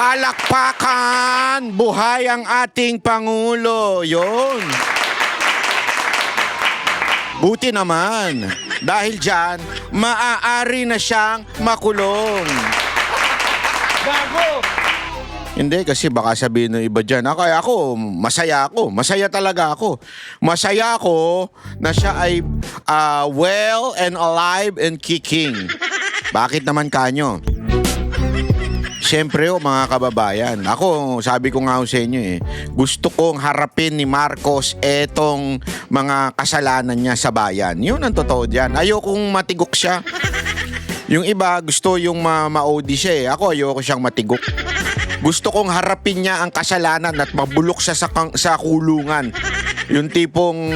Palakpakan! Buhay ang ating Pangulo. Yun. Buti naman. Dahil dyan, maaari na siyang makulong. Gago! Hindi, kasi baka sabihin ng iba dyan, ako, masaya ako. Masaya talaga ako. Masaya ako na siya ay well and alive and kicking. Bakit naman kanyo? Siyempre mga kababayan, ako sabi ko nga sa inyo gusto kong harapin ni Marcos etong mga kasalanan niya sa bayan. Yun ang totoo dyan. Ayokong matigok siya. Yung iba gusto yung ma-OD siya Ako ayoko siyang matigok. Gusto kong harapin niya ang kasalanan at mabulok siya sa kulungan. Yung tipong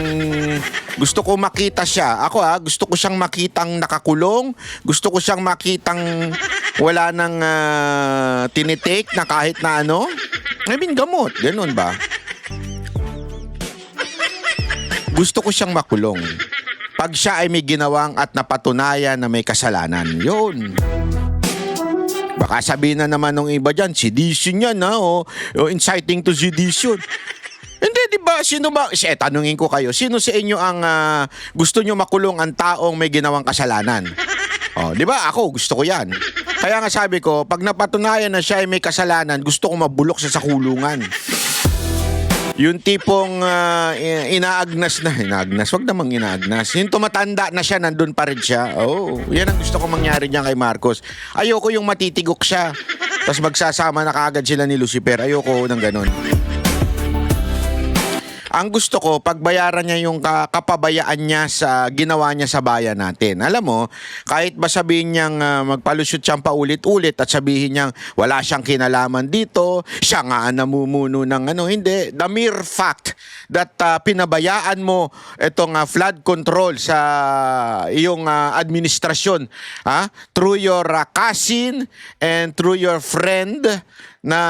gusto ko makita siya. Ako gusto ko siyang makitang nakakulong. Gusto ko siyang makitang wala nang tinitake na kahit na ano. I mean, gamot. Ganun ba? Gusto ko siyang makulong. Pag siya ay may ginawang at napatunayan na may kasalanan. Yun. Baka sabihin na naman ng iba dyan, sedition yan o inciting to sedition. Hindi, di ba? Sino ba? Tanungin ko kayo, sino sa inyo ang gusto nyo makulong ang taong may ginawang kasalanan? Di ba? Ako, gusto ko yan. Kaya nga sabi ko, pag napatunayan na siya ay may kasalanan, gusto ko mabulok siya sa kulungan. Yung tipong inaagnas, wag namang inaagnas. Yung tumatanda na siya, nandun pa rin siya. Yan ang gusto ko mangyari niya kay Marcos. Ayoko yung matitigok siya. Tapos magsasama na kaagad sila ni Lucifer. Ayoko ng ganun. Ang gusto ko, pagbayaran niya yung kapabayaan niya sa ginawa niya sa bayan natin. Alam mo, kahit ba sabihin niyang magpalusot siyang paulit-ulit at sabihin niyang wala siyang kinalaman dito, siya nga namumuno ng hindi. The mere fact that pinabayaan mo itong flood control sa iyong administrasyon through your cousin and through your friend na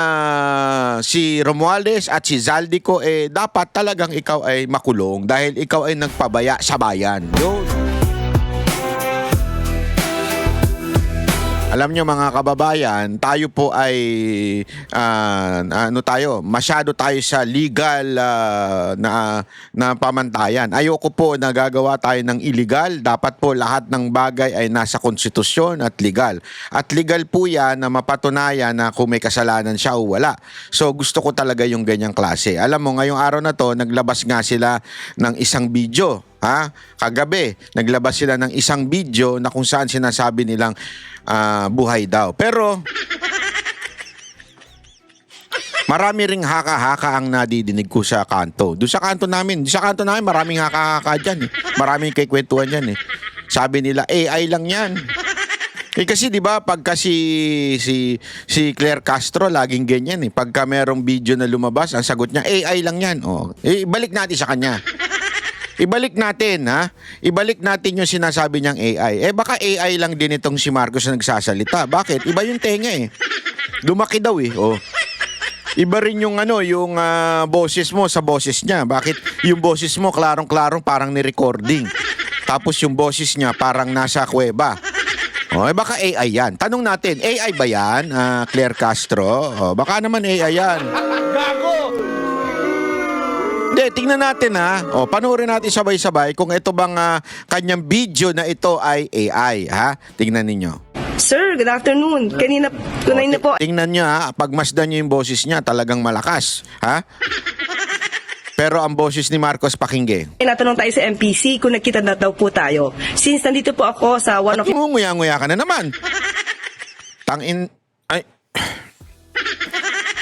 si Romualdez at si Zaldico, dapat talagang ikaw ay makulong dahil ikaw ay nagpabaya sa bayan. Yun. Alam nyo mga kababayan, tayo po ay masyado tayo sa legal na pamantayan. Ayoko po na gagawa tayo ng illegal. Dapat po lahat ng bagay ay nasa konstitusyon at legal. At legal po yan na mapatunayan na kung may kasalanan siya o wala. So gusto ko talaga yung ganyang klase. Alam mo, ngayong araw na to, naglabas nga sila ng isang video. Kagabi, naglabas sila ng isang video na kung saan sinasabi nilang buhay daw. Pero marami ring haka-haka ang nadidinig ko sa kanto. Doon sa kanto namin, maraming haka-haka dyan. Maraming kikwentuhan dyan. Sabi nila, AI lang yan. Kasi 'di ba pagka si Claire Castro laging ganyan Pagka merong video na lumabas, ang sagot niya AI lang 'yan. Ibalik natin sa kanya. Ibalik natin Ibalik natin yung sinasabi niyang AI. Baka AI lang din itong si Marcos na nagsasalita. Bakit? Iba yung tenga Lumaki daw Iba rin yung yung boses mo sa boses niya. Bakit yung boses mo klarong-klarong parang ni-recording. Tapos yung boses niya parang nasa kuweba. Baka AI yan. Tanong natin, AI ba yan, Claire Castro? Baka naman AI yan. Gago! Hindi, tingnan natin panoorin natin sabay-sabay kung ito bang kanyang video na ito ay AI, Tingnan ninyo. Sir, good afternoon. Kanina po. Tingnan nyo pagmasdan nyo yung boses niya, talagang malakas, Pero ang boses ni Marcos pakingge. Natanong tayo sa MPC kung nagkita na daw po tayo. Since nandito po ako sa one of... Nguya-nguya ka na naman.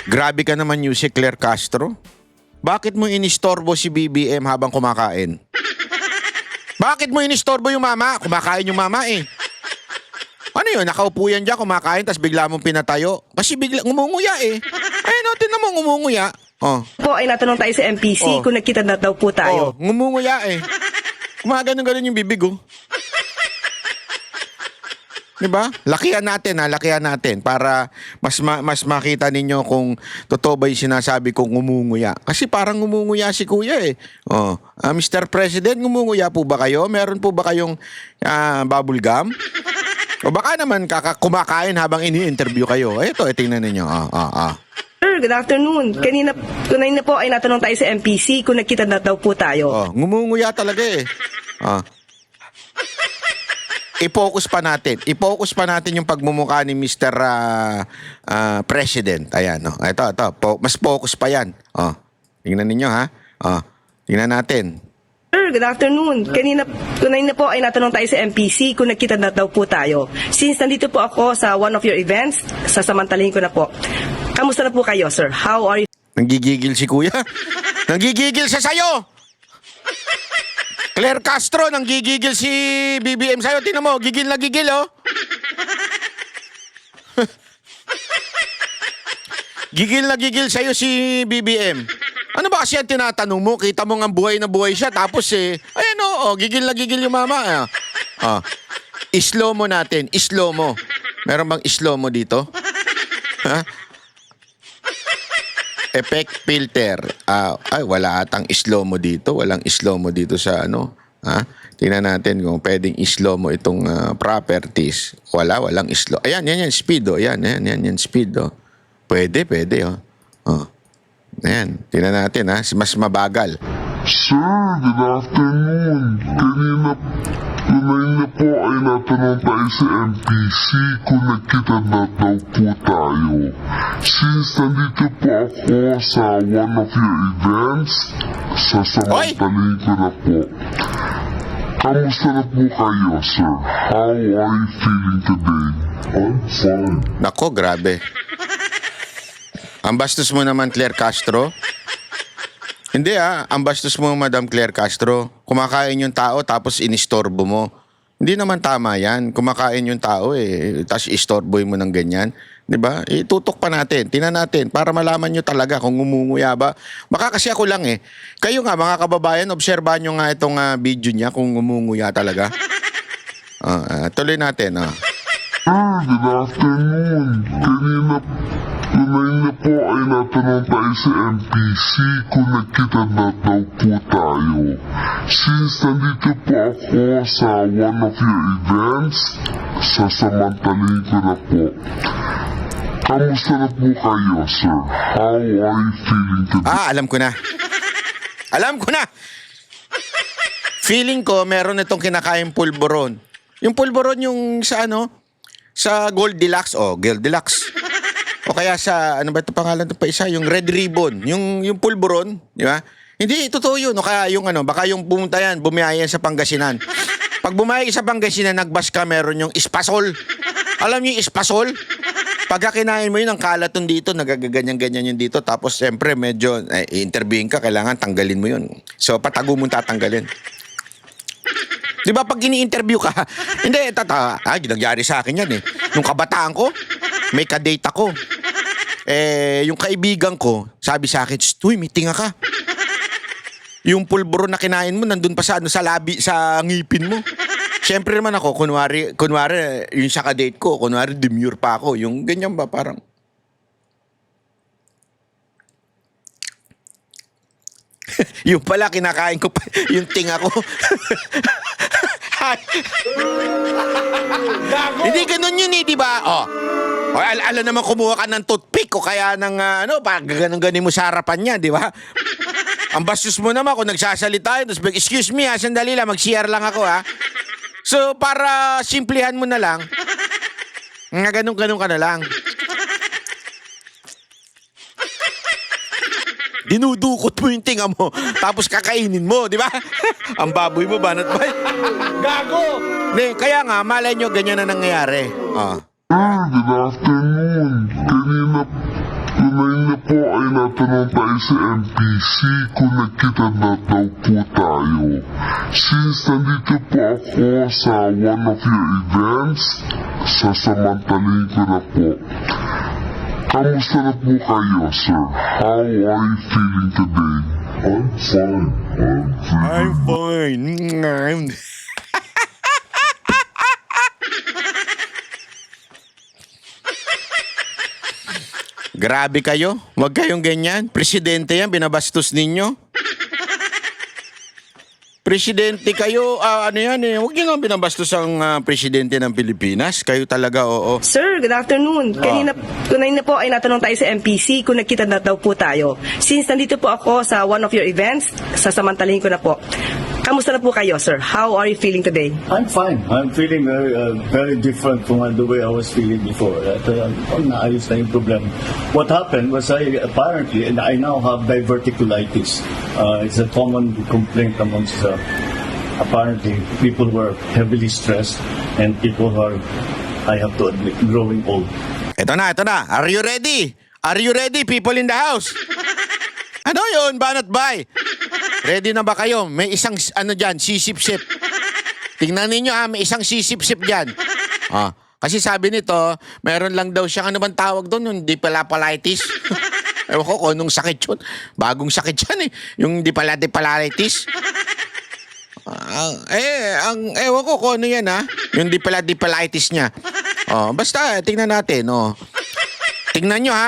Grabe ka naman yung si Claire Castro. Bakit mo inistorbo si BBM habang kumakain? Bakit mo inistorbo yung mama? Kumakain yung mama Ano yun? Nakaupo yan dyan, kumakain, tapos bigla mong pinatayo. Kasi bigla, ngumunguya tinan mo ngumunguya. Po ay natanong tayo sa MPC kung nagkita na daw po tayo. Ngumunguya Kumaganon-ganon yung bibig Diba? Lakihan natin para mas makita ninyo kung totoo ba yung sinasabi kong ngumunguya. Kasi parang ngumunguya si kuya Mr. President, ngumunguya po ba kayo? Meron po ba kayong bubble gum? O baka naman kumakain habang ini-interview kayo. Ito, tingnan ninyo. Sir, good afternoon. Kanina po ay natanong tayo sa MPC kung nagkita na daw po tayo. Ngumunguya talaga eh. I-focus pa natin. I-focus pa natin yung pagmumukha ni Mr. President. Ayan, no. Ito. Mas focus pa yan. Tingnan ninyo, ha? Tingnan natin. Sir, good afternoon. Kanina po ay natanong tayo sa MPC kung nagkita na daw po tayo. Since nandito po ako sa one of your events, sasamantalahin ko na po. Kamusta na po kayo, sir? How are you? Nanggigigil si Kuya. Nanggigigil siya sa'yo. Claire Castro, nanggigigil si BBM sa'yo. Tingnan mo, gigil na gigil, oh. Gigil na gigil sa'yo si BBM. Ano ba kasi ang tinatanong mo? Kita mo nga buhay na buhay siya. Tapos ayan gigil na gigil yung mama. Slow mo natin. Slow mo. Meron bang slow mo dito? Ha? Effect filter. Ay, wala atang slow mo dito. Walang slow mo dito sa ano. Ha? Tingnan natin kung pwedeng slow mo itong properties. Walang slow. Ayan, yan, speed, oh. Yan, speed, oh. Pwede, oh. Ayan, tingnan natin, ha. Mas mabagal. Sir, good afternoon. Kanina po ay natanong tayo sa MPC kung nagkita na daw po tayo. Since nandito po ako sa one of your events, sasamantalahin ko na po. Kamusta na po kayo, sir? How are you feeling today? I'm fine. Nako, grabe. Ang bastos mo naman, Claire Castro. Hindi ang bastos mo, Madam Claire Castro. Kumakain yung tao tapos inistorbo mo. Hindi naman tama yan. Kumakain yung tao tapos istorboy mo ng ganyan. Diba? Itutok pa natin. Tingnan natin para malaman nyo talaga kung ngumunguya ba. Baka kasi ako lang Kayo nga mga kababayan, obserbahan nyo nga itong video niya kung ngumunguya talaga. Tuloy natin. Good afternoon. Kanina po ay natanong tayo sa MPC kung nagkita na daw po tayo. Since nandito po ako sa one of your events, sasamantalahin ko na po. Kamusta na po kayo, sir? How are you feeling today? Alam ko na. Feeling ko meron itong kinakain pulburon. Yung pulburon yung sa sa Gold Deluxe Gold Deluxe. O kaya sa, ano ba ito pangalan ito pa isa? Yung Red Ribbon. Yung pulburon, di ba? Hindi, totoo yun. O kaya yung baka yung pumunta yan, bumiyaya sa Pangasinan. Pag bumiyaya sa Pangasinan, nagbas ka, meron yung ispasol. Alam niyo yung ispasol? Pagka kinain mo yun, ang kalaton dito, nagaganyan-ganyan yun dito. Tapos, siyempre, medyo, interviewin ka, kailangan tanggalin mo yun. So, patago mong tatanggalin. Di ba pag ini-interview ka, hindi, ginangyari sa akin yan Nung kabataan ko, may kadate ako. Yung kaibigan ko, sabi sa akin, "Uy, may tinga ka." Yung pulburo na kinain mo, nandun pa sa labi, sa ngipin mo. Siyempre naman ako, kunwari, yung sa kadate ko, kunwari demure pa ako. Yung ganyan ba, parang... yung pala, kinakain ko pa, yung tinga ko. Hindi ganun yun di ba? Ala naman kumuha ka ng toothpick o kaya ng ganun mo sa harapan niya, di ba? Ang bastos mo naman kung nagsasalita, tapos excuse me sandali lang, mag-CR lang ako So, para simplihan mo na lang, ganun ka na lang. Dinudukot mo yung tinga mo, tapos kakainin mo, di ba? Ang baboy mo, banat ba? Gago! Kaya nga, malay nyo, ganyan na nangyayari. Good afternoon. Kanina po ay natanong tayo sa MPC kung nagkita na daw po tayo. Since nandito po ako sa one of your events, sasamantalahin ko na po. Kamusta na po kayo, sir? How are you feeling today? I'm fine. I'm fine. Grabe kayo. Huwag kayong ganyan. Presidente yan, binabastos ninyo. Presidente kayo, ano yan eh, huwag niyo nga binabastos ang presidente ng Pilipinas. Kayo talaga, oo. Sir, good afternoon. Kanina po ay natanong tayo sa MPC kung nagkita na daw po tayo. Since nandito po ako sa one of your events, sasamantalahin ko na po. Kamusta na po kayo, sir? How are you feeling today? I'm fine. I'm feeling very different from the way I was feeling before. Naayos na yung problem. What happened was apparently, and I now have diverticulitis. It's a common complaint amongst apparently people who are heavily stressed and people who are, I have to admit, growing old. Ito na. Are you ready? Are you ready, people in the house? Ano yun, banat bay? Ready na ba kayo? May isang, dyan, sisip-sip. Tingnan ninyo may isang sisip-sip dyan. Kasi sabi nito, meron lang daw siyang, ano bang tawag doon? Yung dipalapalitis. Ewan ko kung anong sakit yun. Bagong sakit yan eh. Yung dipalapalitis. Ewan ko kung ano yan Yung dipalitis niya. Basta, tingnan natin. Tingnan nyo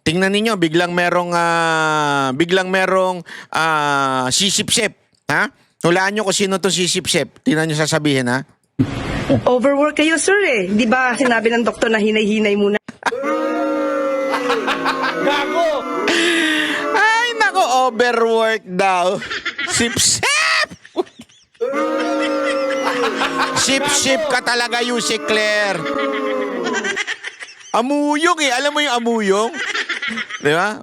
Tingnan ninyo, biglang merong sisip-sip. Hulaan nyo kung sino itong sisip-sip. Tingnan nyo sasabihin, Overwork kayo, sir eh. Di ba sinabi ng doktor na hinay-hinay muna? Gago! Ay, nako, overwork daw. Sip-sip! Sip-sip ka talaga, Yusik Claire. Amuyong Alam mo yung amuyong? Di ba?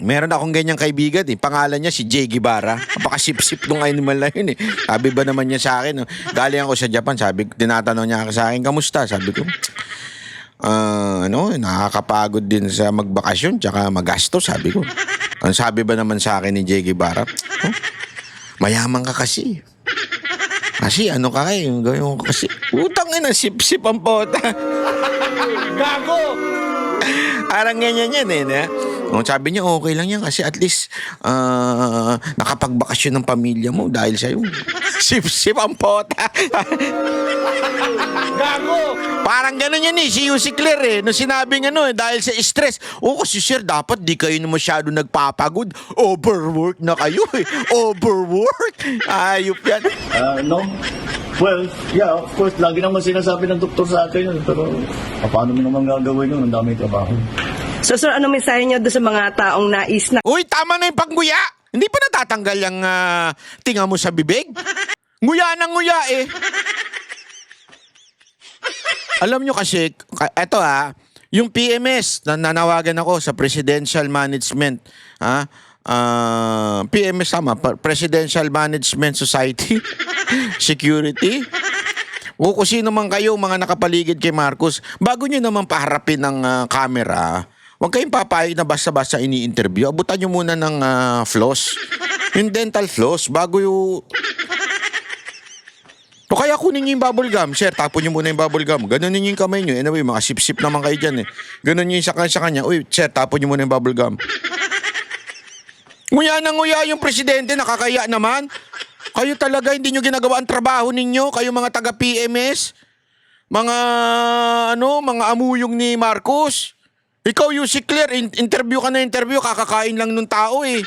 Meron akong ganyang kaibigan Pangalan niya si Jay Guevara. Napaka-sip-sip nung animal na yun Sabi ba naman niya sa akin galing ako sa Japan, tinatanong niya sa akin, kamusta? Sabi ko, nakakapagod din sa magbakasyon tsaka magasto, sabi ko. Ang sabi ba naman sa akin ni Jay Guevara, mayaman ka kasi. Kasi ano ka yung gawin mo kasi. Utang sip-sip ang pota. Gago! Parang ganyan yan sabi niya, okay lang yan kasi at least nakapagbakasyon ng pamilya mo dahil sa'yo. Sip-sip ang pota. Gago! Parang gano'n yan si Yussi Claire Nung sinabing dahil sa stress. Kasi sir, dapat di kayo na masyado nagpapagod. Overwork na kayo Overwork? Ayop yan. No? Well, yeah, of course, lagi naman sinasabi ng doktor sa akin yun. Pero, paano mo naman gagawin yun? Ang dami trabaho. So, sir, ano mensahe niyo doon sa mga taong nais na Uy, tama na yung pangguya. Hindi pa natatanggal yung tinga mo sa bibig? Nguya ng nguya Alam nyo kasi, eto yung PMS, nanawagan ako sa Presidential Management, PMS Presidential Management Society, Security. Kung sino man kayo, mga nakapaligid kay Marcos, bago nyo naman paharapin ng camera, huwag kayong papayag na basta-basta ini-interview. Abutan nyo muna ng floss. Yung dental floss, bago yung... O kaya kunin nyo yung bubble gum. Sir, tapon nyo muna yung bubble gum. Ganon nyo yung kamay nyo. Anyway, mga sip-sip naman kayo dyan Ganon nyo yung sa kanya. Uy, sir, tapon nyo muna yung bubble gum. Nguya na nguya yung presidente, nakakaya naman. Kayo talaga, hindi nyo ginagawa ang trabaho ninyo. Kayo mga taga-PMS. Mga amuyong ni Marcos. Ikaw, Yussi Claire, interview ka na interview, kakakain lang nung tao ay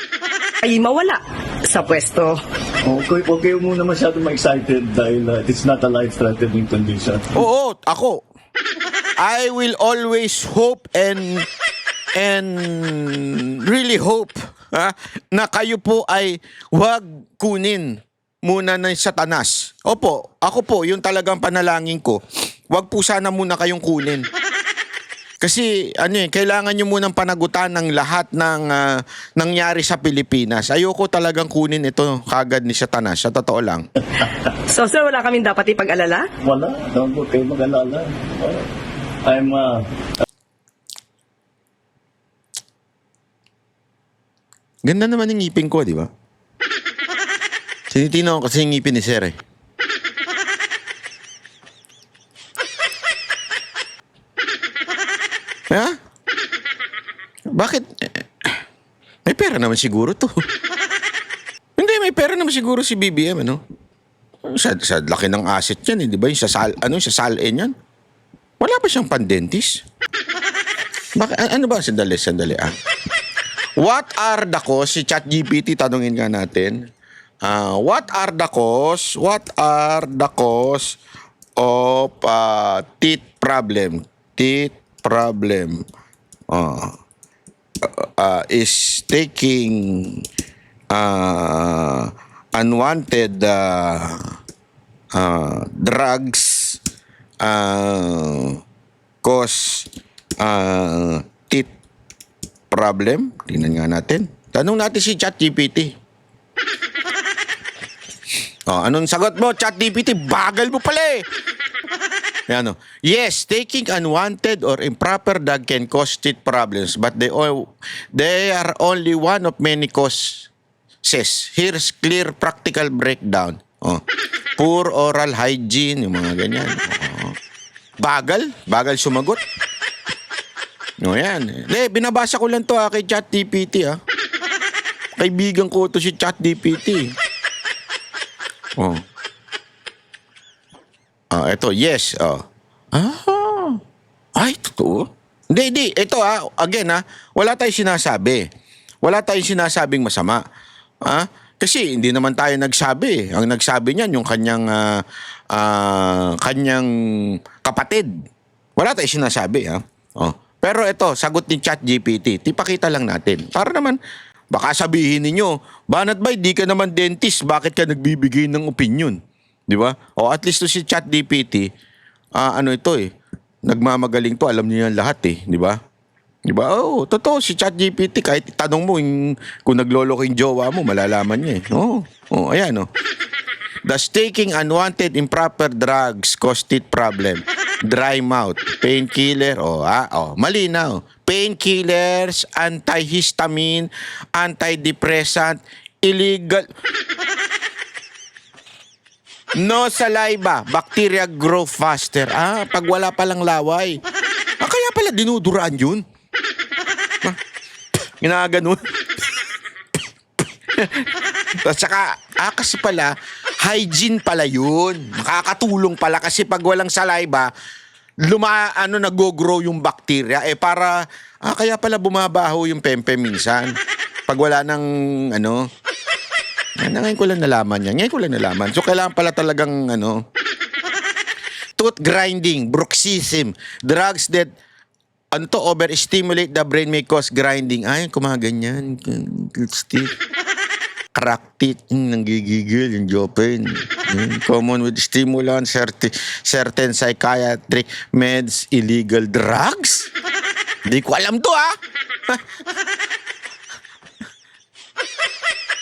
mawala sa pwesto? Okay muna masyado ma-excited dahil it's not a life-threatening condition. Oo, ako. I will always hope and really hope na kayo po ay wag kunin muna ng Satanas. Opo, ako po, yung talagang panalangin ko. Wag po sana muna kayong kunin. Kasi kailangan nyo munang panagutan ng lahat ng nangyari sa Pilipinas. Ayoko talagang kunin ito kagad ni Satanas. Sa totoo lang. So sir, wala kaming dapat ipag-alala? Wala, don't po kayo mag-alala. I'm Ganda naman yung ngipin ko, di ba? Tinitingnan ko kasi yung ngipin ni Sir Bakit? May pera naman siguro to. Hindi, may pera naman siguro si BBM, Sa laki ng asset yan, di ba? Yung sa SALN yan. Wala ba siyang pandentis? Ano ba? Sandali. What are the costs? Si ChatGPT, tanungin nga natin. What are the cause? What are the cause of teeth problem? Teeth problem is taking unwanted drugs cause teeth problem. Tingnan nga natin. Tanong natin si ChatGPT. Anong sagot mo, ChatGPT? Bagal mo pala eh. Yan, yes, taking unwanted or improper drug can cause teeth problems, but they are only one of many causes. Here's clear practical breakdown. Poor oral hygiene, yung mga ganyan. Bagal sumagot. Yan. Binabasa ko lang to kay ChatGPT. Kaibigan ko to si ChatGPT. Ito, yes. Ay, totoo? Hindi. Ito, again, wala tayong sinasabi. Wala tayong sinasabing masama. Kasi hindi naman tayo nagsabi. Ang nagsabi niyan, yung kanyang kapatid. Wala tayong sinasabi. Pero ito, sagot ni ChatGPT. Tipakita lang natin. Para naman, baka sabihin ninyo, Banat ba, di ka naman dentist, bakit ka nagbibigay ng opinion? Di ba? O at least to si ChatGPT, nagmamagaling to, alam niya lahat di ba? Di ba? Totoo, si ChatGPT, kahit tanong mo kung nagloloko yung jowa mo, malalaman niya ayan Does taking unwanted improper drugs cause teeth problem? Dry mouth, painkiller, malinaw. Painkillers, antihistamine, antidepressant, illegal. No saliva, bacteria grow faster. Pag wala palang laway. Kaya pala dinuduraan yun. Ginaganon. At saka, kasi pala, hygiene pala yun. Makakatulong pala kasi pag walang saliva, nag-grow yung bacteria. Kaya pala bumabaho yung pempe minsan. Pag wala ng, ngayon ko lang nalaman yan. So, kailangan pala talagang, tooth grinding, bruxism, drugs that, overstimulate the brain may cause grinding. Kumaganyan. Crack teeth, nanggigigil, yung jawpen. Common with stimulants, certain psychiatric meds, illegal drugs? Hindi ko alam to,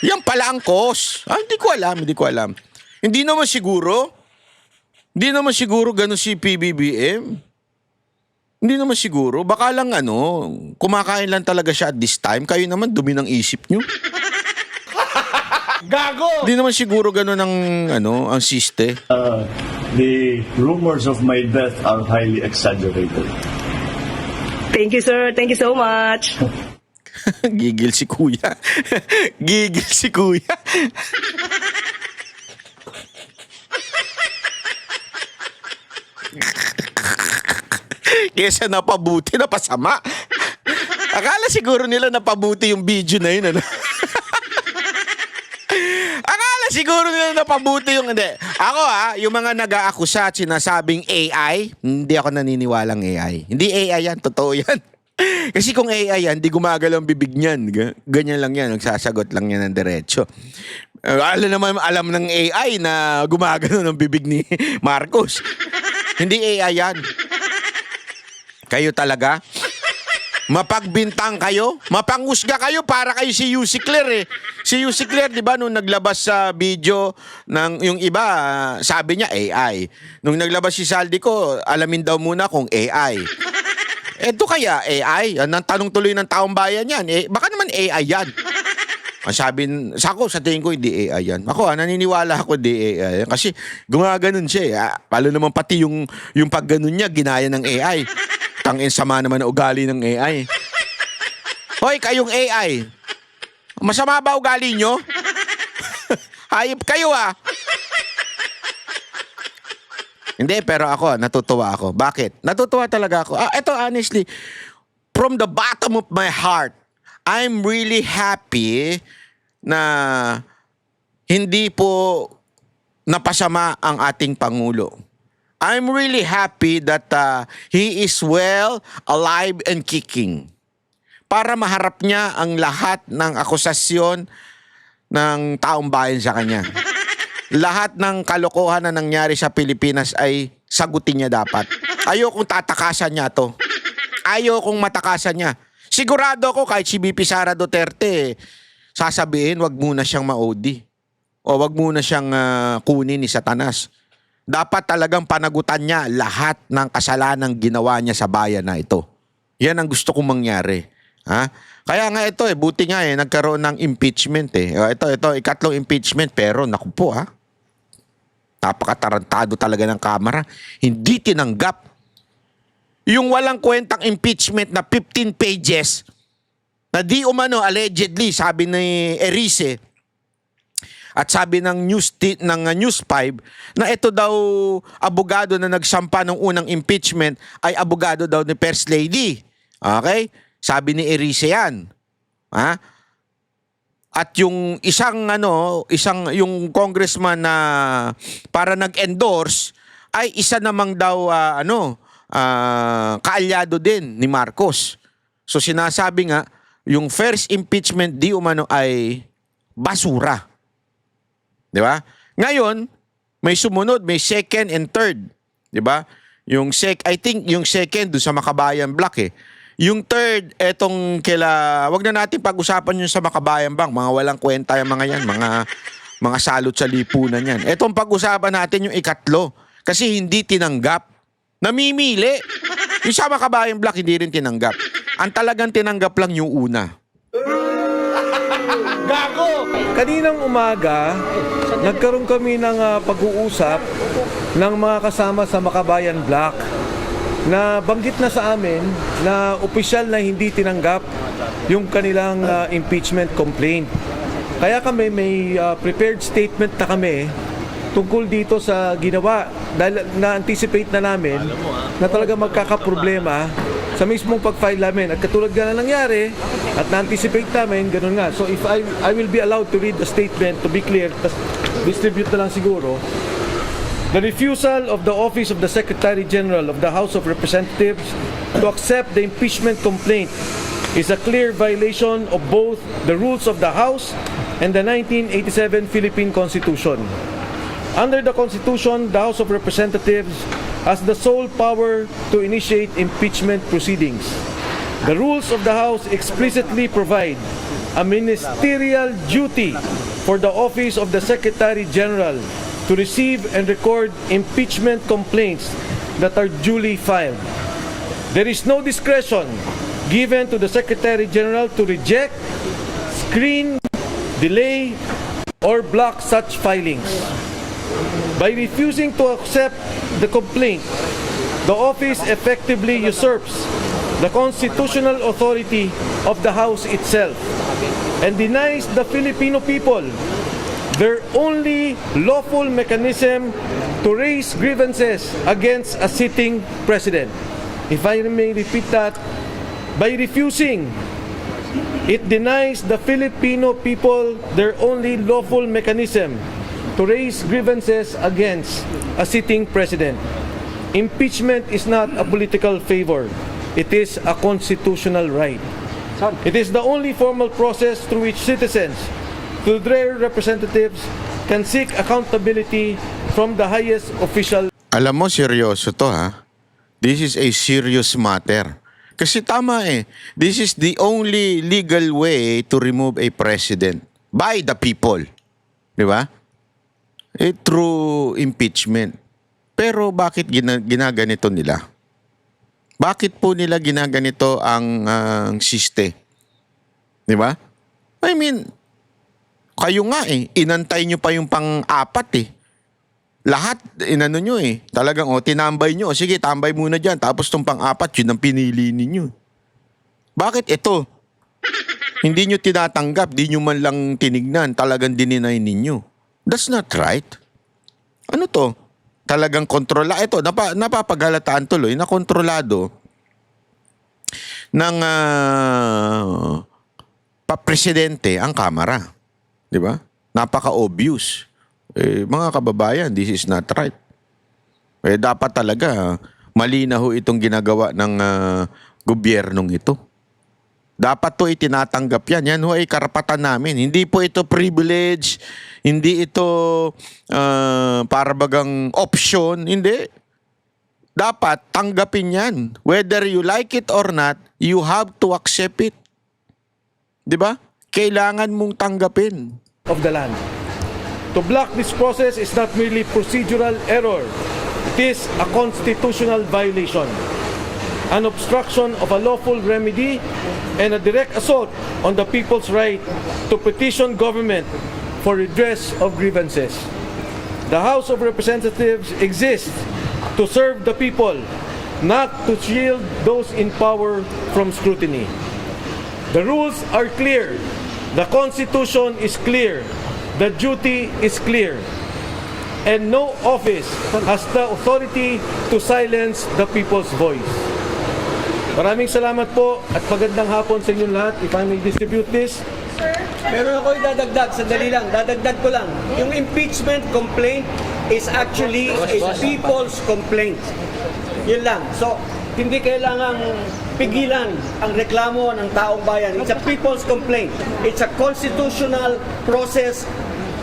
Yan pala ang cause. Hindi ko alam. Hindi naman siguro ganun si PBBM. Hindi naman siguro. Baka lang kumakain lang talaga siya at this time. Kayo naman, dumi ng isip nyo. Gago! Hindi naman siguro ganun ang siste. The rumors of my death are highly exaggerated. Thank you, sir. Thank you so much. Gigil si kuya. Kesa napabuti, napasama. Akala siguro nila napabuti yung video na yun, Akala siguro nila napabuti yung hindi. Ako yung mga nag-aakusa at sinasabing AI, hindi ako naniniwalang AI. Hindi AI yan, totoo yan. Kasi kung AI yan, di gumagalaw ang bibig niyan. Ganyan lang yan, nagsasagot lang yan ng diretso. Alam ng AI na gumagalaw ng bibig ni Marcos. Hindi AI yan. Kayo talaga? Mapagbintang kayo? Mapangusga kayo para kayo si Yussi Claire Si Yussi Claire, di ba, nung naglabas sa video ng yung iba, sabi niya AI. Nung naglabas si Saldico, alamin daw muna kung AI. Eto kaya AI? Ang tanong tuloy ng taong bayan yan. Baka naman AI yan. Ang sabi, sa tingin ko, hindi AI yan. Ako, naniniwala ako, hindi AI yan. Kasi gumaganon siya. Palo naman pati yung pagganon niya, ginaya ng AI. Tangin sama naman na ugali ng AI. Hoy, kayong AI. Masama ba ugali nyo? Hayop kayo Hindi, pero ako, natutuwa ako. Bakit? Natutuwa talaga ako. Ito, honestly, from the bottom of my heart, I'm really happy na hindi po napasama ang ating Pangulo. I'm really happy that he is well, alive, and kicking. Para maharap niya ang lahat ng akusasyon ng taong bayan sa kanya. Lahat ng kalokohan na nangyari sa Pilipinas ay sagutin niya dapat. Ayokong tatakasan niya to. Ayokong matakasan niya. Sigurado ako kahit si BP Sara Duterte, sasabihin wag muna siyang ma-OD. O wag muna siyang kunin ni Satanas. Dapat talagang panagutan niya lahat ng kasalanang ginawa niya sa bayan na ito. Yan ang gusto kong mangyari. Ha? Kaya nga ito buti nga nagkaroon ng impeachment Ito, ikatlong impeachment pero naku po napakatarantado talaga ng Kamara. Hindi tinanggap yung walang kwentang impeachment na 15 pages na di umano allegedly sabi ni Erice at sabi ng News 5 na ito daw abogado na nagsampa ng unang impeachment ay abogado daw ni First Lady. Okay? Sabi ni Erice yan. Ha? At yung yung congressman na para nag-endorse ay isa namang daw kaalyado din ni Marcos. So sinasabi nga yung first impeachment di umano ay basura. 'Di ba? Ngayon, may sumunod, may second and third, 'di ba? I think yung second doon sa Makabayan Block Yung third, etong wag na natin pag-usapan yung sa Makabayan Bank, mga walang kwenta yung mga yan, mga salot sa lipunan yan. Etong pag-usapan natin yung ikatlo, kasi hindi tinanggap. Namimili. Yung sa Makabayan Block, hindi rin tinanggap. Ang talagang tinanggap lang yung una. Kaninang umaga, nagkaroon kami ng pag-uusap ng mga kasama sa Makabayan Block na banggit na sa amin na opisyal na hindi tinanggap yung kanilang impeachment complaint. Kaya kami may prepared statement na kami tungkol dito sa ginawa dahil na-anticipate na namin na talaga magkakaproblema sa mismong pag-file namin. At katulad nga na nangyari at na-anticipate namin, ganun nga. So if I will be allowed to read the statement to be clear, distribute na lang siguro. The refusal of the Office of the Secretary General of the House of Representatives to accept the impeachment complaint is a clear violation of both the rules of the House and the 1987 Philippine Constitution. Under the Constitution, the House of Representatives has the sole power to initiate impeachment proceedings. The rules of the House explicitly provide a ministerial duty for the Office of the Secretary General to receive and record impeachment complaints that are duly filed. There is no discretion given to the Secretary General to reject, screen, delay, or block such filings. By refusing to accept the complaint, the office effectively usurps the constitutional authority of the House itself and denies the Filipino people their only lawful mechanism to raise grievances against a sitting president. If I may repeat that, by refusing, it denies the Filipino people their only lawful mechanism to raise grievances against a sitting president. Impeachment is not a political favor. It is a constitutional right. It is the only formal process through which citizens, through their representatives, can seek accountability from the highest official. Alam mo, seryoso to This is a serious matter. Kasi tama This is the only legal way to remove a president by the people. Di ba? Through impeachment. Pero bakit ginaganito nila? Bakit po nila ginaganito ang siste? Di ba? I mean, kayo nga inantay nyo pa yung pang-apat Lahat, inano nyo Talagang, tinambay nyo. Sige, tambay muna dyan. Tapos tong pang-apat, yun ang pinili ninyo. Bakit ito? Hindi nyo tinatanggap, di nyo man lang tinignan. Talagang dininay ninyo. That's not right. Ano to? Talagang kontrola. Ito, napapagalataan tuloy na kontrolado ng presidente ang Kamara. Di ba? Napaka-obvious. Mga kababayan, this is not right. Dapat talaga malinaw itong ginagawa ng gobyernong ito. Dapat to itinatanggap yan. Yan ho ay karapatan namin. Hindi po ito privilege, hindi ito para bagang option, hindi. Dapat tanggapin yan. Whether you like it or not, you have to accept it. 'Di ba? Kailangan mong tanggapin. Of the land. To block this process is not merely procedural error. It is a constitutional violation, an obstruction of a lawful remedy, and a direct assault on the people's right to petition government for redress of grievances. The House of Representatives exists to serve the people, not to shield those in power from scrutiny. The rules are clear. The Constitution is clear. The duty is clear. And no office has the authority to silence the people's voice. Maraming salamat po at magandang hapon sa inyong lahat. If I may distribute this. Meron ako idadagdag, sandali lang, dadagdag ko lang. Yung impeachment complaint is actually a people's complaint. Yun lang. So, hindi kailangang pigilan ang reklamo ng taong bayan. It's a people's complaint. It's a constitutional process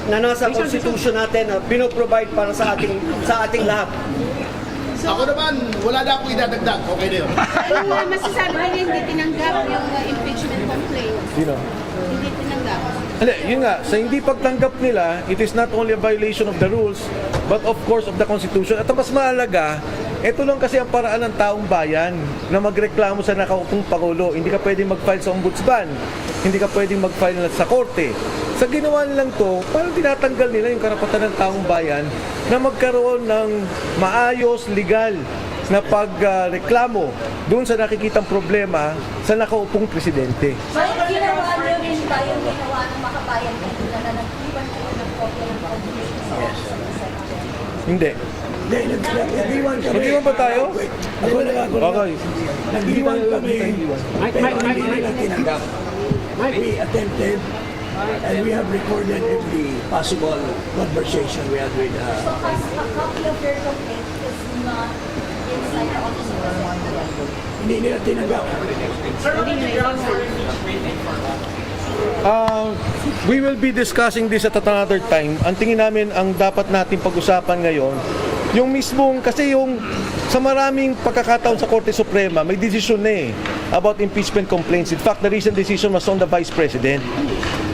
na nasa constitution natin na pinoprovide para sa ating lahat. Ako naman, wala na akong idadagdag. Okay na yun. Yung masasabi nila hindi tinanggap yung impeachment complaint. Sino? Hindi tinanggap. Hindi, yun nga, sa hindi pagtanggap nila, it is not only a violation of the rules, but of course of the Constitution. At ang mas mahalaga, ito lang kasi ang paraan ng taong bayan na magreklamo sa nakaupong Pangulo. Hindi ka pwedeng mag-file sa ombudsman, hindi ka pwedeng mag-file sa korte. Sa ginawa nilang to, parang tinatanggal nila yung karapatan ng taong bayan na magkaroon ng maayos, legal na pagreklamo doon sa nakikitang problema sa nakaupong presidente. Bakit ginawa niyo rin ba yung ginawa ng makabayan kanina na nag-iwan kayo ng kopya ng constitution sa Hindi. Nag-iwan ba tayo? Okay. Nag-iwan kami. We attempted and we have recorded every possible conversation we had with So, a copy of your complaint is not inside the office of the secretary. hindi nila tinanggap. We will be discussing this at another time. Ang tingin namin, ang dapat natin pag-usapan ngayon, yung mismong, kasi yung sa maraming pagkakataon sa Korte Suprema, may decision na about impeachment complaints. In fact, the recent decision was on the Vice President.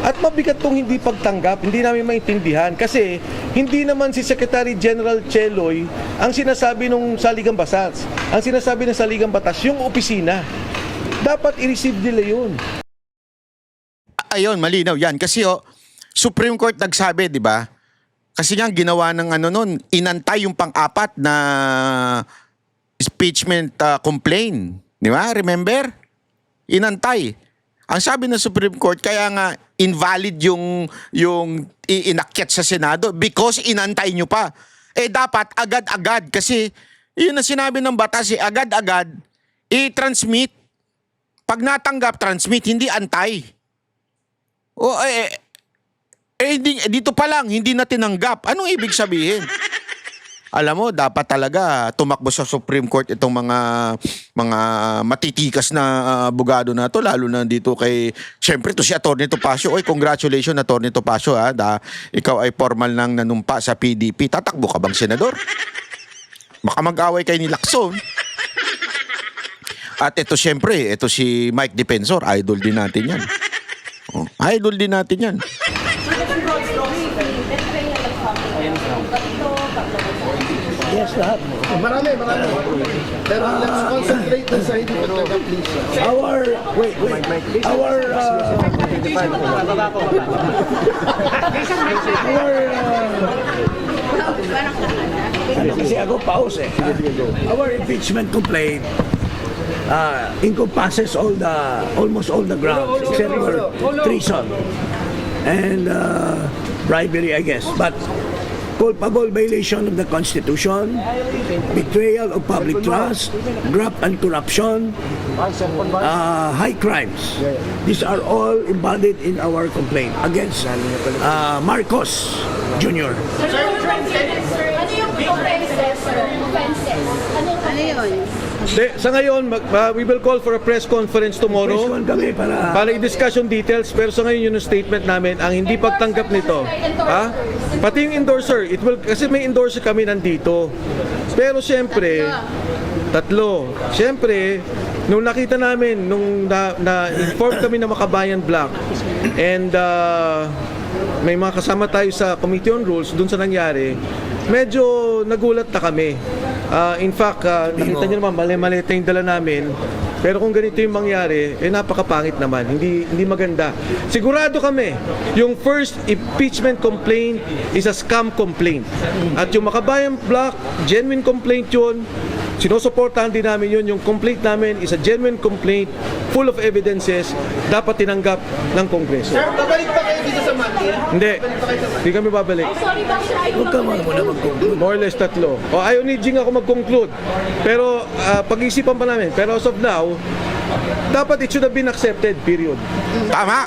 At mabigat tong hindi pagtanggap, hindi namin maintindihan kasi hindi naman si Secretary General Cheloy ang sinasabi nung Saligang Batas. Ang sinasabi ng Saligang Batas, yung opisina. Dapat i-receive nila yun. Ayun, malinaw yan. Kasi Supreme Court nagsabi, di ba? Kasi nga ginawa ng inantay yung pang-apat na impeachment complaint. Di ba? Remember? Inantay. Ang sabi ng Supreme Court, kaya nga invalid yung inakyat sa Senado because inantay nyo pa. Dapat agad-agad kasi yun ang sinabi ng batas, agad-agad i-transmit. Pag natanggap, transmit, hindi antay. Dito pa lang, hindi na tinanggap. Anong ibig sabihin? Alam mo, dapat talaga tumakbo sa Supreme Court itong mga matitikas na abogado na to, lalo na dito kay, syempre to si Atty. Topacio. Oy, congratulations Atty. Topacio ikaw ay formal nang nanumpa sa PDP. Tatakbo ka bang senador? Baka mag-away kay ni Lacson. At ito syempre, ito si Mike Defensor, idol din natin yan. Idol din natin yan. Yes, lahat. Marami. Pero let's concentrate dun sa hindi pagtanggap, please. Kasi ako pause Our impeachment complaint encompasses almost all the grounds except for treason and bribery, I guess. But culpable violation of the Constitution, betrayal of public trust, graft and corruption, high crimes. These are all embodied in our complaint against Marcos Jr. Ano yung offenses, sir? Offenses. Ano yun? Sa ngayon, we will call for a press conference tomorrow Press con kami para i-discuss yung details, pero sa ngayon yun yung statement namin, ang hindi pagtanggap nito. Ha? Pati yung endorser, kasi may endorser kami nandito. Pero siyempre, tatlo. Siyempre, nung nakita namin, nung na-inform kami na Makabayan Black, and may mga kasama tayo sa Committee on Rules dun sa nangyari, medyo nagulat na kami. In fact, nakita nyo naman, mali-mali yung dala namin. Pero kung ganito yung mangyari, napakapangit naman. Hindi maganda. Sigurado kami, yung first impeachment complaint is a scam complaint. At yung Makabayan Black, genuine complaint yun. Sinusuportahan din namin yun. Yung complaint namin is a genuine complaint, full of evidences, dapat tinanggap ng Kongreso. Sir, babalik pa kayo dito sa Monday? Hindi. Hindi kami babalik. Sorry, bakit ayaw Huwag ka muna mag-conclude. More or less tatlo. O ayaw ni Jing ako mag-conclude. Pero pag-isipan pa namin. Pero as of now, dapat it should have been accepted, period. Tama?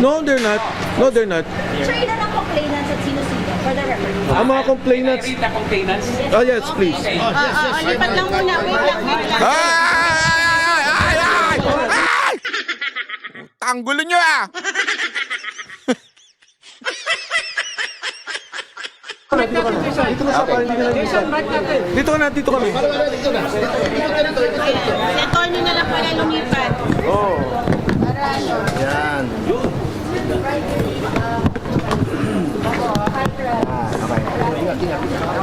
No, they're not. No, they're not. Sir, ilan ang complainants at sino-sino? For the record. Ang mga complainants... Oh, yes, please. Lipat lang muna, wait lang. Ay! Tanggulo nyo ah! Dito na sa parang hindi na nag-isa. Dito ka na, dito kami. Setor nyo na lang pala lumipat. Oo.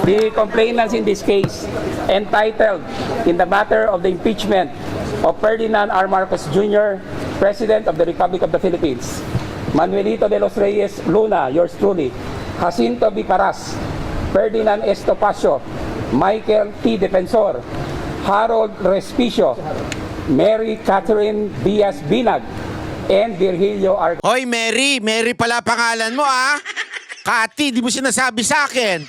The complainants in this case entitled in the matter of the impeachment of Ferdinand R. Marcos Jr., President of the Republic of the Philippines, Manuelito de los Reyes Luna, yours truly, Jacinto B. Paras, Ferdinand S. Topacio, Michael T. Defensor, Harold Respicio, Mary Catherine Diaz Binag, and Virgilio R. Hoy, Mary! Mary pala pangalan mo ah! Kati, di mo sinasabi sa akin.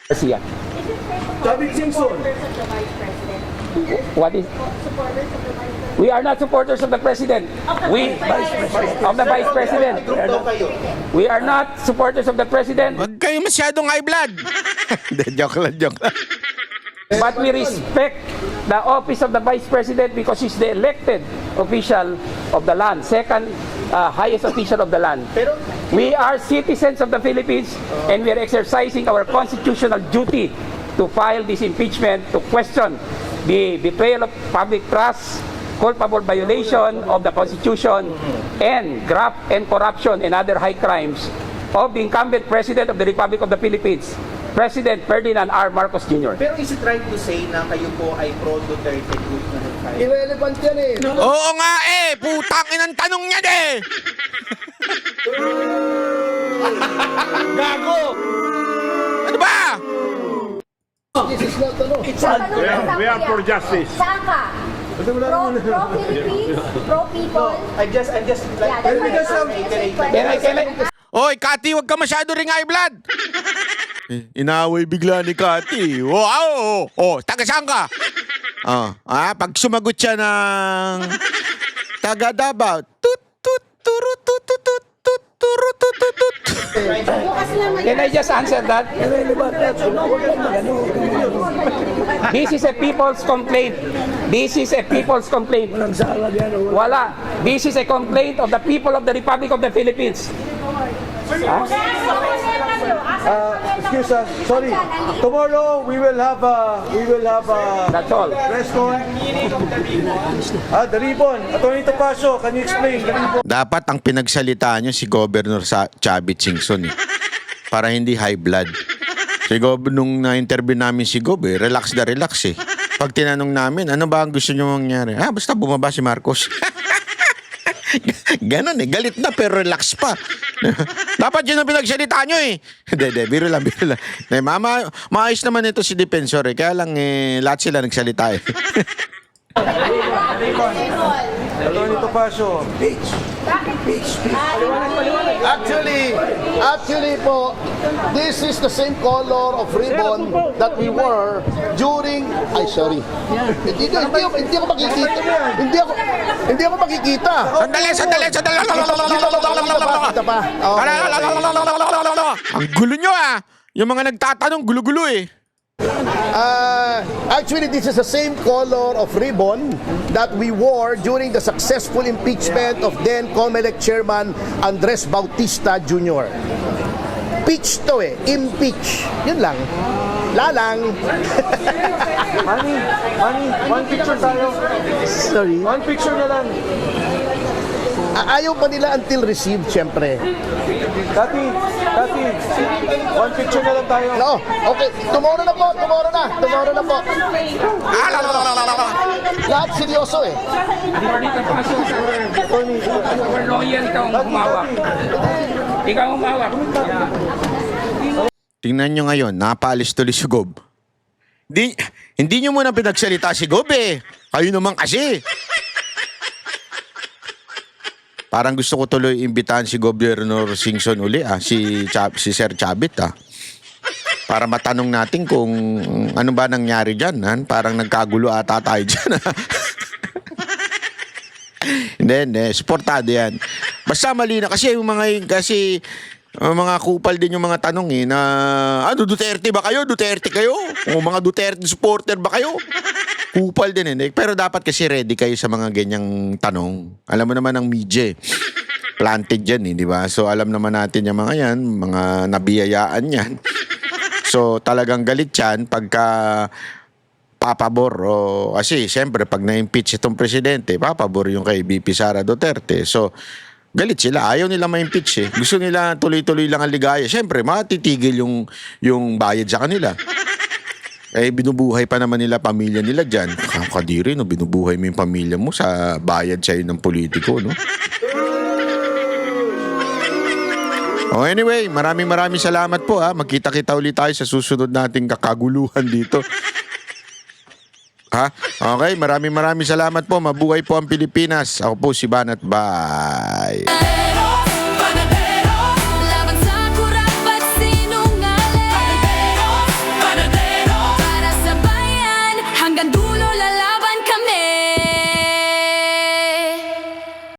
Garcia. David Simpson. What is? We are not supporters of the president. We of the vice president. We are not supporters of the president, Huwag kayo masyadong high blood. Hindi, joke lang, joke lang. but we respect the office of the vice president because he's the elected official of the land, second highest official of the land. We are citizens of the Philippines and we are exercising our constitutional duty to file this impeachment to question the betrayal of public trust, culpable violation of the Constitution, and graft and corruption and other high crimes of the incumbent President of the Republic of the Philippines, President Ferdinand R. Marcos Jr. Pero is it right to say na kayo po ay pro-Duterte group na nag-file? Irrelevant yan eh. Oo nga eh! Putang inang tanong niya eh! Gago! Ano ba? This is not ano. We are for justice. Saan ka? Pro-Philippines? Pro-people? I'm just Yeah, that's why I'm Can I Hoy, Kati, huwag ka masyado ring high blood. Inaaway bigla ni Kati. Wow! Oh, taga saan ka? Pag sumagot siya ng taga Davao, tut tut turut tut tut tut tut turut tut tut tut. Can I just answer that? This is a people's complaint. This is a people's complaint. Wala. This is a complaint of the people of the Republic of the Philippines. Excuse us. Sorry. Tomorrow we will have That's all. press con. The ribbon. Attorney Topacio, can you explain the ribbon? Dapat ang pinagsalitaan nyo si Governor Chavit Singson eh. Para hindi high blood. Si Gob, nung na-interview namin si Gob relax na relax eh. Pag tinanong namin, ano ba ang gusto nyo mangyari? Basta bumaba si Marcos. Ganon eh, galit na pero relax pa. Dapat yun ang pinagsalita nyo eh. Hindi, biro lang. Maayos naman ito si Defensor eh. Kaya lang lahat sila nagsalita eh. Attorney Topacio. Actually po, this is the same color of ribbon that we wore during, hindi ako makikita. Hindi ako makikita. Sandali. Kita pa. Okay. Ang gulo nyo ah. Yung mga nagtatanong, gulo-gulo eh. Actually, this is the same color of ribbon that we wore during the successful impeachment of then COMELEC Chairman Andres Bautista Jr. Impeach to eh. Impeach. Yun lang. Lalang. Manny, one picture tayo. Sorry. One picture na lang. Ayaw pa nila until received, syempre. Tati, one picture na lang tayo. No, okay. Tomorrow na po. Lahat seryoso eh. We're loyal, ikaw ang humawak. Ikaw ang humawak. Tingnan nyo ngayon, napaalis tuloy si Gob. Hindi nyo muna pinagsalita si Gob eh. Kayo naman kasi. Parang gusto ko tuloy imbitahan si Governor Singson uli si Sir Chavit Para matanong natin kung ano ba nangyari dyan. Parang nagkagulo ata tayo dyan. Hindi. Supportado yan. Basta mali na kasi yung mga kupal din yung mga tanong na Duterte ba kayo? Duterte kayo? O mga Duterte supporter ba kayo? Kupal din Pero dapat kasi ready kayo sa mga ganyang tanong. Alam mo naman ang media planted dyan di ba? So alam naman natin yung mga yan, mga nabiyayaan yan. So talagang galit yan pagka papabor kasi siyempre pag na-impeach itong presidente, papabor yung kay BP Sara Duterte. So galit sila. Ayaw nila ma-impeach Gusto nila tuloy-tuloy lang ang ligaya. Siyempre, matitigil yung bayad sa kanila. Binubuhay pa naman nila pamilya nila dyan. Kadiri, binubuhay mo yung pamilya mo sa bayad sa'yo ng politiko, no? Anyway, maraming salamat po, Magkita-kita ulit tayo sa susunod nating kakaguluhan dito. Okay, maraming salamat po. Mabuhay po ang Pilipinas. Ako po si Banat. Bye.